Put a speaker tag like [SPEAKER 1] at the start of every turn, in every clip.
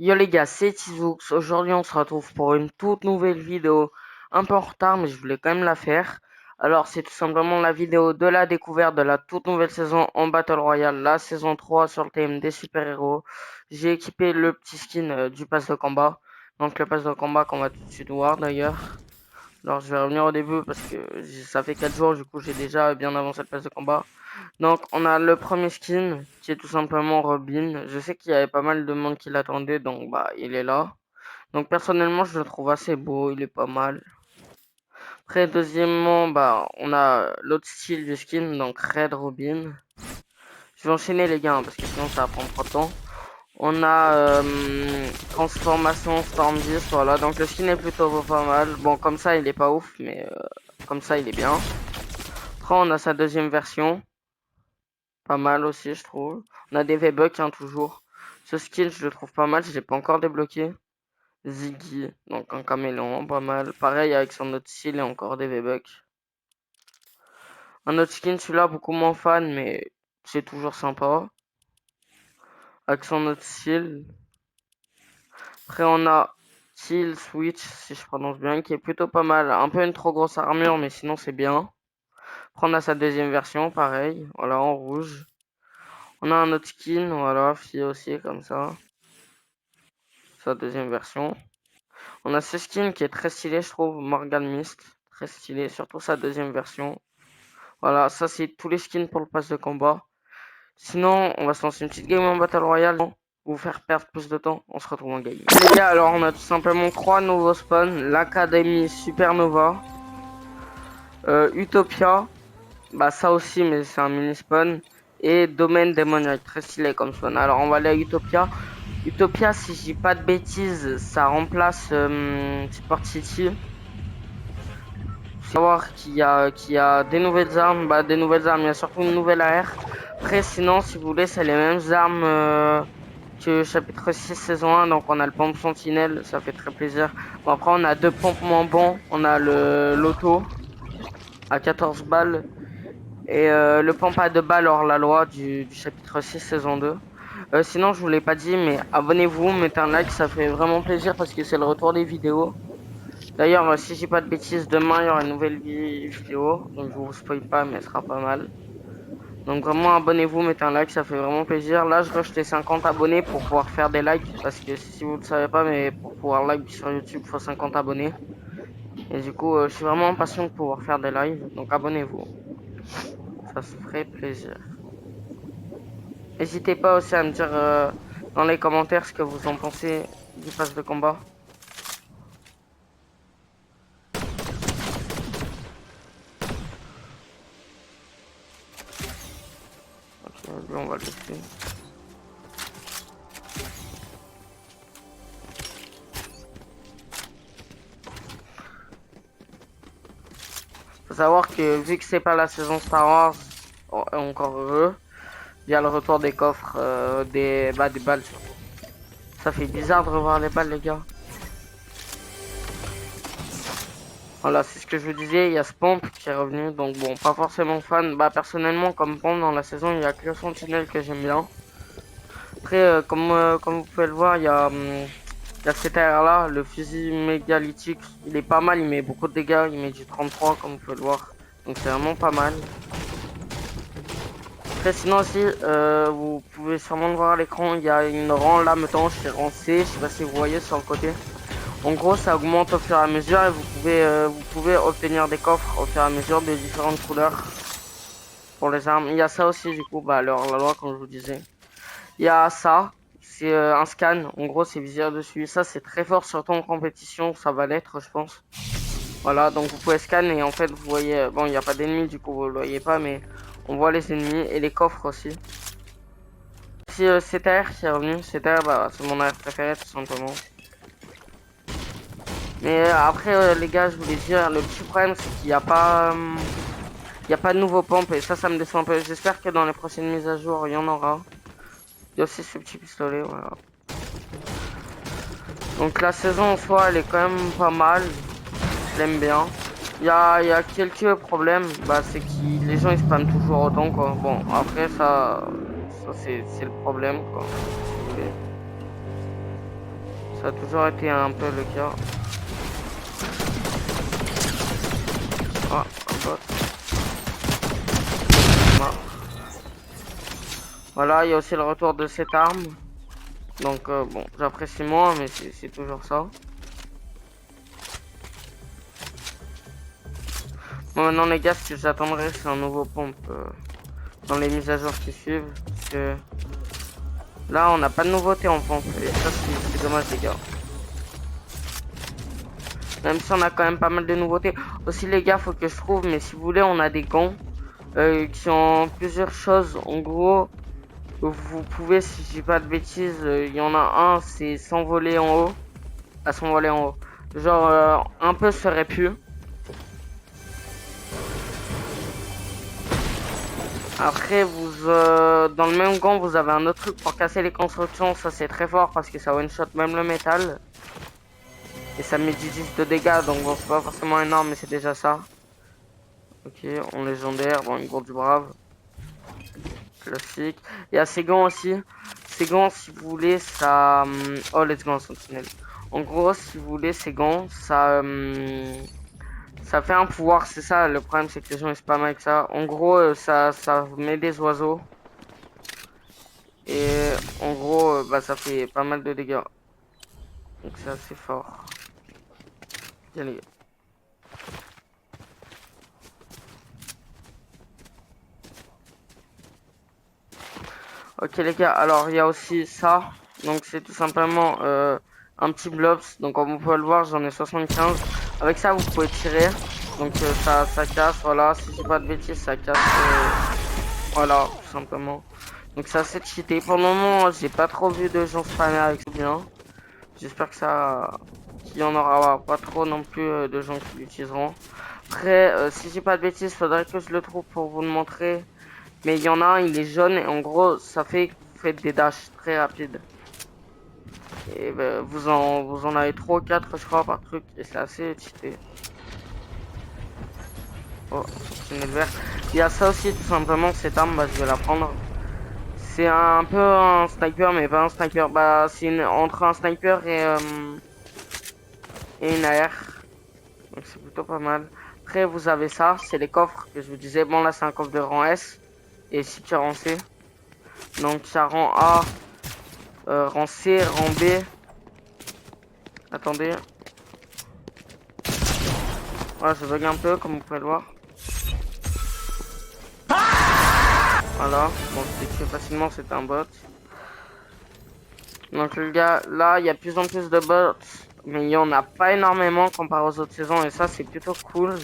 [SPEAKER 1] Yo les gars, c'est Tizoux. Aujourd'hui, on se retrouve pour une toute nouvelle vidéo. Un peu en retard, mais je voulais quand même la faire. Alors, c'est tout simplement la vidéo de la découverte de la toute nouvelle saison en Battle Royale, la saison 3 sur le thème des super-héros. J'ai équipé le petit skin du pass de combat. Donc, le pass de combat qu'on va tout de suite voir d'ailleurs. Alors, je vais revenir au début parce que ça fait 4 jours, du coup, j'ai déjà bien avancé le pass de combat. Donc, on a le premier skin qui est tout simplement Robin. Je sais qu'il y avait pas mal de monde qui l'attendait, donc bah, il est là. Donc, personnellement, je le trouve assez beau, il est pas mal. Après, deuxièmement, bah, on a l'autre style du skin, donc Red Robin. Je vais enchaîner les gars, hein, parce que sinon ça va prendre trop de temps. On a transformation Storm 10, voilà. Donc, le skin est plutôt pas mal. Bon, comme ça, il est pas ouf, mais comme ça, il est bien. Après, on a sa deuxième version. Pas mal aussi, je trouve. On a des V-Bucks, hein, toujours. Ce skill, je le trouve pas mal, je l'ai pas encore débloqué. Ziggy, donc un caméléon, pas mal. Pareil avec son autre style et encore des V-Bucks. Un autre skin, celui-là, beaucoup moins fan, mais c'est toujours sympa. Avec son autre style. Après, on a Kill Switch, si je prononce bien, qui est plutôt pas mal. Un peu une trop grosse armure, mais sinon c'est bien. Après, on a sa deuxième version, pareil. Voilà, en rouge. On a un autre skin, voilà, fille aussi, comme ça. Sa deuxième version. On a ce skin qui est très stylé, je trouve, Morgan Mist. Très stylé, surtout sa deuxième version. Voilà, ça c'est tous les skins pour le pass de combat. Sinon, on va se lancer une petite game en Battle Royale. Pour vous faire perdre plus de temps, on se retrouve en game. Les gars, alors on a tout simplement 3 nouveaux spawns. L'Académie Supernova. Utopia. Bah ça aussi, mais c'est un mini spawn. Et Domaine démoniaque, très stylé comme spawn. Alors on va aller à Utopia. Utopia, si je dis pas de bêtises, ça remplace Sport City. Faut savoir qu'il y a des nouvelles armes, bah des nouvelles armes, il y a surtout une nouvelle AR. Après, sinon, si vous voulez, c'est les mêmes armes que chapitre 6 saison 1, donc on a le pompe sentinelle, ça fait très plaisir. Bon, après, on a deux pompes moins bons, on a le l'auto à 14 balles et le pompe à 2 balles hors la loi du chapitre 6 saison 2. Sinon, je vous l'ai pas dit, mais abonnez-vous, mettez un like, ça fait vraiment plaisir parce que c'est le retour des vidéos. D'ailleurs, si j'ai pas de bêtises, demain il y aura une nouvelle vidéo. Donc je vous spoil pas, mais elle sera pas mal. Donc vraiment abonnez-vous, mettez un like, ça fait vraiment plaisir. Là, je rush les 50 abonnés pour pouvoir faire des likes. Parce que si vous ne le savez pas, mais pour pouvoir like sur YouTube, il faut 50 abonnés. Et du coup, je suis vraiment impatient de pouvoir faire des lives. Donc abonnez-vous. Ça se ferait plaisir. N'hésitez pas aussi à me dire dans les commentaires ce que vous en pensez du pass de combat. Ok, lui on va le laisser. Faut savoir que vu que c'est pas la saison Star Wars, encore heureux, il y a le retour des coffres, des balles surtout. Ça fait bizarre de revoir les balles, les gars. Voilà, c'est ce que je vous disais, il y a ce pompe qui est revenu, donc bon, pas forcément fan. Bah personnellement, comme pompe dans la saison, il y a que le sentinelle que j'aime bien. Après, comme vous pouvez le voir, il y a cet air là, le fusil mégalithique, il est pas mal, il met beaucoup de dégâts, il met du 33 comme vous pouvez le voir. Donc c'est vraiment pas mal. Après, sinon aussi, vous pouvez sûrement le voir à l'écran, il y a une rang lame tanche, c'est rang C, je sais pas si vous voyez sur le côté. En gros, ça augmente au fur et à mesure et vous pouvez obtenir des coffres au fur et à mesure de différentes couleurs pour les armes. Il y a ça aussi, du coup, bah, alors la loi, comme je vous disais. Il y a ça, c'est un scan, en gros, c'est visible dessus. Ça, c'est très fort, surtout en compétition, ça va l'être, je pense. Voilà, donc vous pouvez scanner et en fait, vous voyez, bon, il n'y a pas d'ennemis, du coup, vous le voyez pas, mais on voit les ennemis et les coffres aussi. Si CTR qui est revenu, CTR, bah, c'est mon AR préféré, tout simplement. Mais après, les gars, je voulais dire, le petit problème, c'est qu'il n'y a pas, il y a pas de nouveau pompe et ça me déçoit un peu. J'espère que dans les prochaines mises à jour, il y en aura. Il y a aussi ce petit pistolet, voilà. Donc la saison en soi, elle est quand même pas mal. Je l'aime bien. Il y a quelques problèmes, bah, c'est que les gens ils spamment toujours autant, quoi. Bon, après, ça c'est le problème, quoi. Si vous voulez. Ça a toujours été un peu le cas. Ah, un bot. Voilà, il y a aussi le retour de cette arme. Donc bon, j'apprécie moins, mais c'est toujours ça. Bon, maintenant les gars, ce que j'attendrai, c'est un nouveau pompe dans les mises à jour qui suivent. Parce que là, on n'a pas de nouveauté en pompe. Et ça, c'est dommage, les gars. Même si on a quand même pas mal de nouveautés. Aussi, les gars, faut que je trouve, mais si vous voulez, on a des gants qui ont plusieurs choses. En gros, vous pouvez, si je dis pas de bêtises, il y en a un, c'est s'envoler en haut. À s'envoler en haut. Genre, un peu serait pu. Après, dans le même gant, vous avez un autre truc pour casser les constructions. Ça, c'est très fort parce que ça one-shot même le métal. Et ça met 10 de dégâts. Donc, bon, c'est pas forcément énorme, mais c'est déjà ça. Ok, en légendaire. Bon, une gourde du brave. Classique. Il y a ces gants aussi. Ces gants, si vous voulez, ça... Oh, let's go en sentinelle. En gros, si vous voulez, ces gants, ça fait un pouvoir, c'est ça. Le problème, c'est que les gens ils spamment avec ça. En gros, ça met des oiseaux. Et en gros, bah, ça fait pas mal de dégâts. Donc c'est assez fort. Bien les gars. Ok les gars, alors il y a aussi ça. Donc c'est tout simplement un petit blobs. Donc comme vous pouvez le voir, j'en ai 75. Avec ça, vous pouvez tirer. Donc ça casse, voilà. Si j'ai pas de bêtises, ça casse. Voilà, tout simplement. Donc c'est assez cheaté. Pour le moment, j'ai pas trop vu de gens spammer avec ça bien. J'espère que ça... qu'il y en aura pas trop non plus de gens qui l'utiliseront. Après, si j'ai pas de bêtises, faudrait que je le trouve pour vous le montrer. Mais il y en a un, il est jaune et en gros, ça fait que vous faites des dashs très rapides. Et ben, vous en avez 3 ou 4 je crois par truc et c'est assez cheaté. Oh, c'est une verte. Il y a ça aussi tout simplement, cette arme, bah, je vais la prendre. C'est un peu un sniper mais pas un sniper. Bah c'est entre un sniper et une AR. Donc c'est plutôt pas mal. Après vous avez ça, c'est les coffres que je vous disais. Bon là c'est un coffre de rang S et 6 qui rang C. Donc ça rang A, rang C, rang B. Attendez. Voilà, je bug un peu comme vous pouvez le voir. Voilà, bon c'est tué facilement, c'est un bot. Donc les gars, là il y a de plus en plus de bots. Mais il n'y en a pas énormément comparé aux autres saisons et ça c'est plutôt cool.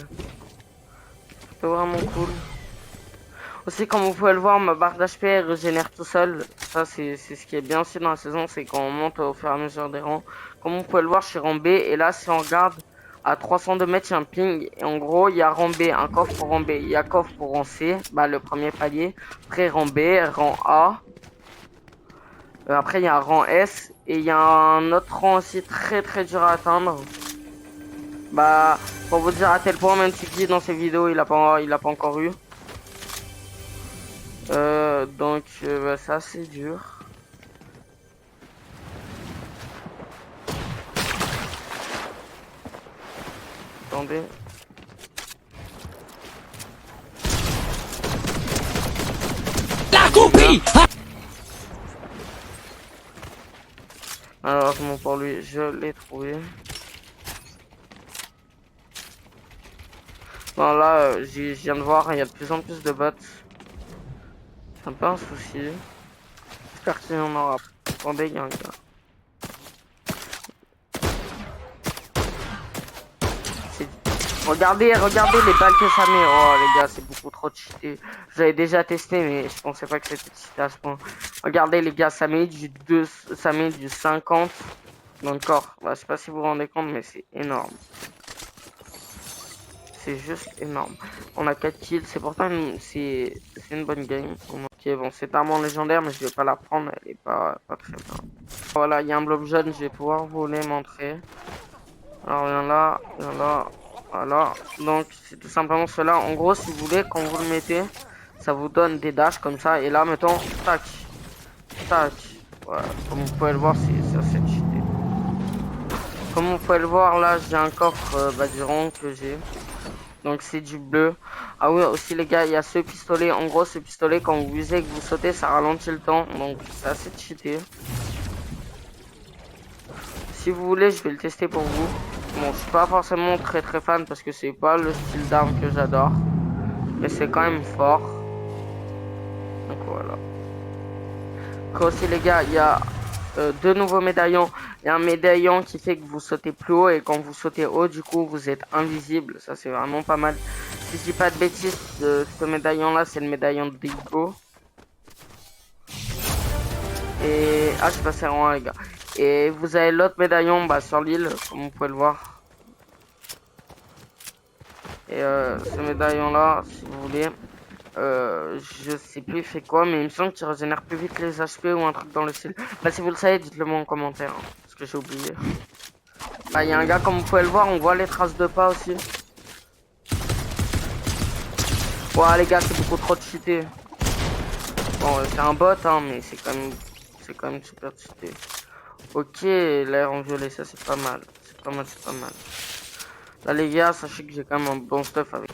[SPEAKER 1] C'est vraiment cool. Aussi, comme vous pouvez le voir, ma barre d'HP régénère tout seul. Ça, c'est ce qui est bien aussi dans la saison, c'est qu'on monte au fur et à mesure des rangs. Comme vous pouvez le voir, je suis rang B. Et là, si on regarde à 302 mètres, il y a un ping. Et en gros, il y a rang B, un coffre pour rang B. Il y a coffre pour rang C, bah, le premier palier. Après, rang B, rang A. Après, il y a un rang S. Et il y a un autre rang aussi très très dur à atteindre. Bah, pour vous dire à tel point, même si Guy dans ses vidéos, il a pas encore eu. Donc, bah, c'est assez dur. Attendez.
[SPEAKER 2] La compris.
[SPEAKER 1] Malheureusement pour lui, je l'ai trouvé. Bon là, je viens de voir, il y a de plus en plus de bots. C'est un peu un souci. J'espère qu'il y en aura. Attendez, il y a un gars. Regardez les balles que ça met. Oh les gars, c'est beaucoup trop cheaté. J'avais déjà testé, mais je pensais pas que c'était cheaté à ce point. Regardez les gars, ça met ça met du 50 dans le corps. Bah, je sais pas si vous vous rendez compte, mais c'est énorme. C'est juste énorme. On a 4 kills, c'est pourtant c'est une bonne game. Ok, bon, c'est arme légendaire, mais je vais pas la prendre, elle est pas très bien. Voilà, il y a un blob jaune, je vais pouvoir vous les montrer. Alors, il y en a, voilà. Donc, c'est tout simplement cela. En gros, si vous voulez, quand vous le mettez, ça vous donne des dashs comme ça. Et là, mettons, tac, tac. Voilà, comme vous pouvez le voir, c'est assez cheaté. Comme vous pouvez le voir là, j'ai un coffre du rang que j'ai. Donc c'est du bleu. Ah oui, aussi les gars, il y a ce pistolet. En gros, ce pistolet, quand vous visez et que vous sautez, ça ralentit le temps. Donc c'est assez cheaté. Si vous voulez, je vais le tester pour vous. Bon, je suis pas forcément très fan parce que c'est pas le style d'arme que j'adore. Mais c'est quand même fort. Donc voilà. Après aussi les gars, il y a deux nouveaux médaillons. Il y a un médaillon qui fait que vous sautez plus haut et quand vous sautez haut, du coup, vous êtes invisible. Ça, c'est vraiment pas mal. Si je dis pas de bêtises, ce médaillon-là, c'est le médaillon de Digo. Et... Ah, je suis passé en 1, les gars. Et vous avez l'autre médaillon sur l'île, comme vous pouvez le voir. Et ce médaillon-là, si vous voulez, je sais plus il fait quoi, mais il me semble qu'il régénère plus vite les HP ou un truc dans le style. Si vous le savez, dites-le moi en commentaire, hein, parce que j'ai oublié. Il y a un gars, comme vous pouvez le voir, on voit les traces de pas aussi. Ouais, les gars, c'est beaucoup trop cheaté. Bon, c'est un bot, hein, mais c'est quand même super cheaté. Ok, l'air en violet, ça c'est pas mal. C'est pas mal, c'est pas mal. Là, les gars, sachez que j'ai quand même un bon stuff avec.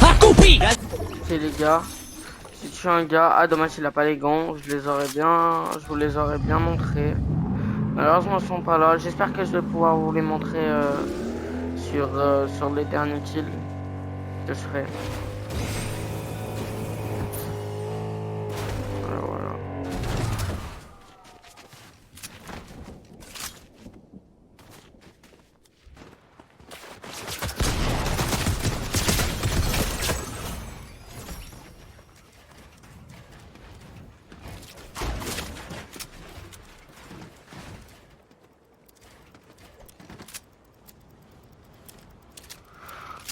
[SPEAKER 2] Accroupi.
[SPEAKER 1] Ok, les gars. Si tu es un gars, ah dommage il a pas les gants, je vous les aurais bien montré. Malheureusement ils sont pas là. J'espère que je vais pouvoir vous les montrer sur les derniers kills que je ferai. Voilà.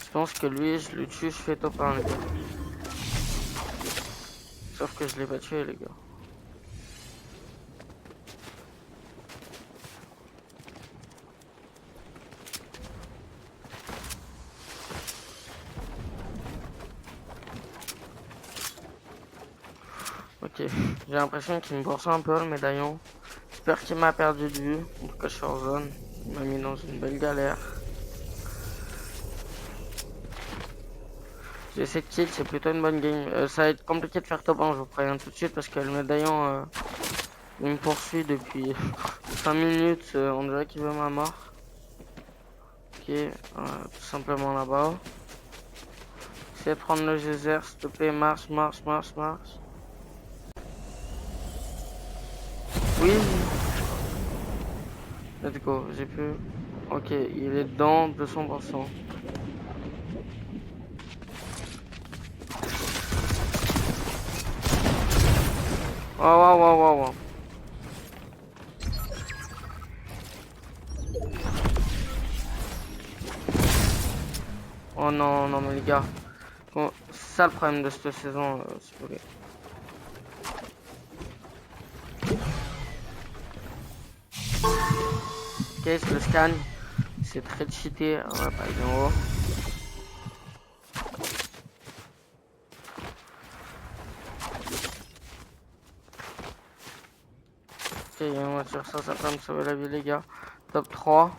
[SPEAKER 1] Je pense que lui, je le tue, je fais top 1, les gars. Sauf que je l'ai pas tué, les gars. Ok, j'ai l'impression qu'il me bourse un peu le médaillon. J'espère qu'il m'a perdu de vue. En tout cas, je suis en zone. Il m'a mis dans une belle galère. J'ai 7 kills, c'est plutôt une bonne game. Ça va être compliqué de faire top 1, je vous préviens tout de suite, parce que le médaillon, il me poursuit depuis 5 minutes. On dirait qu'il veut ma mort. Ok, tout simplement là-bas. Essayez de prendre le geyser, s'il te plaît, marche. Oui. Let's go, j'ai pu. Ok, il est dedans, 200%. Wow. Oh non, mais les gars. Bon, c'est ça le problème de cette saison, si vous voulez. Ok, je le scan. C'est très cheaté. On va pas aller en haut. Ok, il y a une voiture, ça peut me sauver la vie, les gars. Top 3.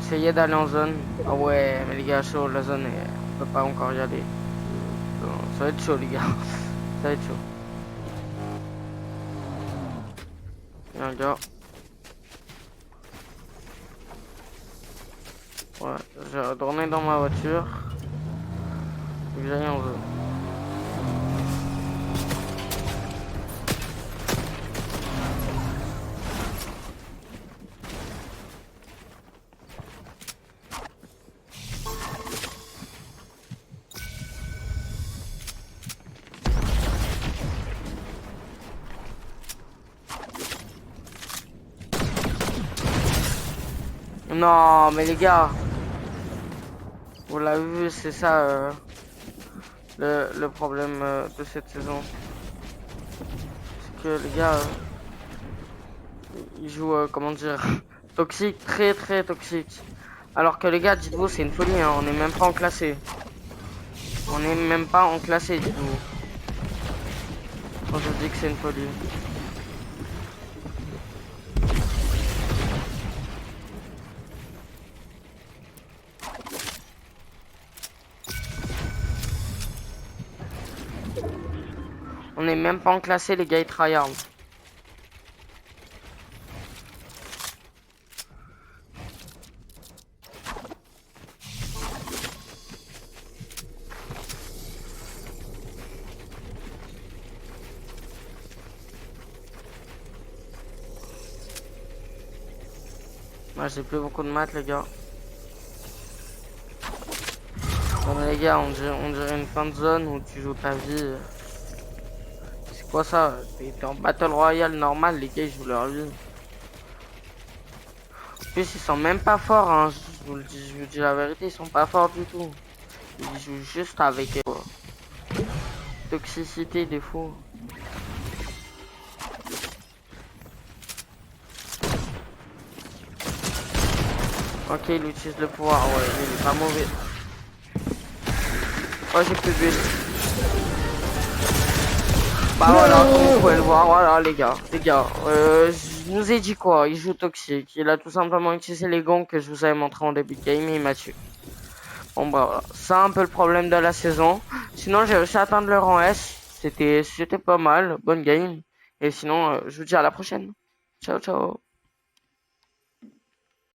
[SPEAKER 1] Essayez d'aller en zone. Ah ouais, mais les gars, chaud, la zone, on peut pas encore y aller. Ça va être chaud, les gars. Ça va être chaud. Il y a un gars. Ouais, j'ai retourné dans ma voiture. Faut que j'aille en zone. Non, mais les gars, vous l'avez vu, c'est ça le problème de cette saison. C'est que les gars, ils jouent, comment dire, toxique, très très toxique. Alors que les gars, dites-vous, c'est une folie, hein, on n'est même pas en classé. On n'est même pas en classé, dites-vous. Quand je dis que c'est une folie. On n'est même pas en classé, les gars, ils tryhard. Moi, j'ai plus beaucoup de maths, les gars. Bon, les gars, on dirait une fin de zone où tu joues ta vie. C'est quoi ça? T'es en Battle Royale normal, les gars, ils jouent leur vie. En plus, ils sont même pas forts, hein. Je vous dis la vérité, ils sont pas forts du tout. Ils jouent juste avec toxicité des fous. Ok, il utilise le pouvoir, ouais, il est pas mauvais. Oh, j'ai plus de build. Bah voilà, comme vous pouvez le voir, voilà les gars, je vous ai dit quoi, il joue toxique, il a tout simplement utilisé les gants que je vous avais montré en début de game et il m'a tué. Bon bah voilà, c'est un peu le problème de la saison, sinon j'ai réussi à atteindre le rang S, c'était pas mal, bonne game, et sinon je vous dis à la prochaine, ciao ciao.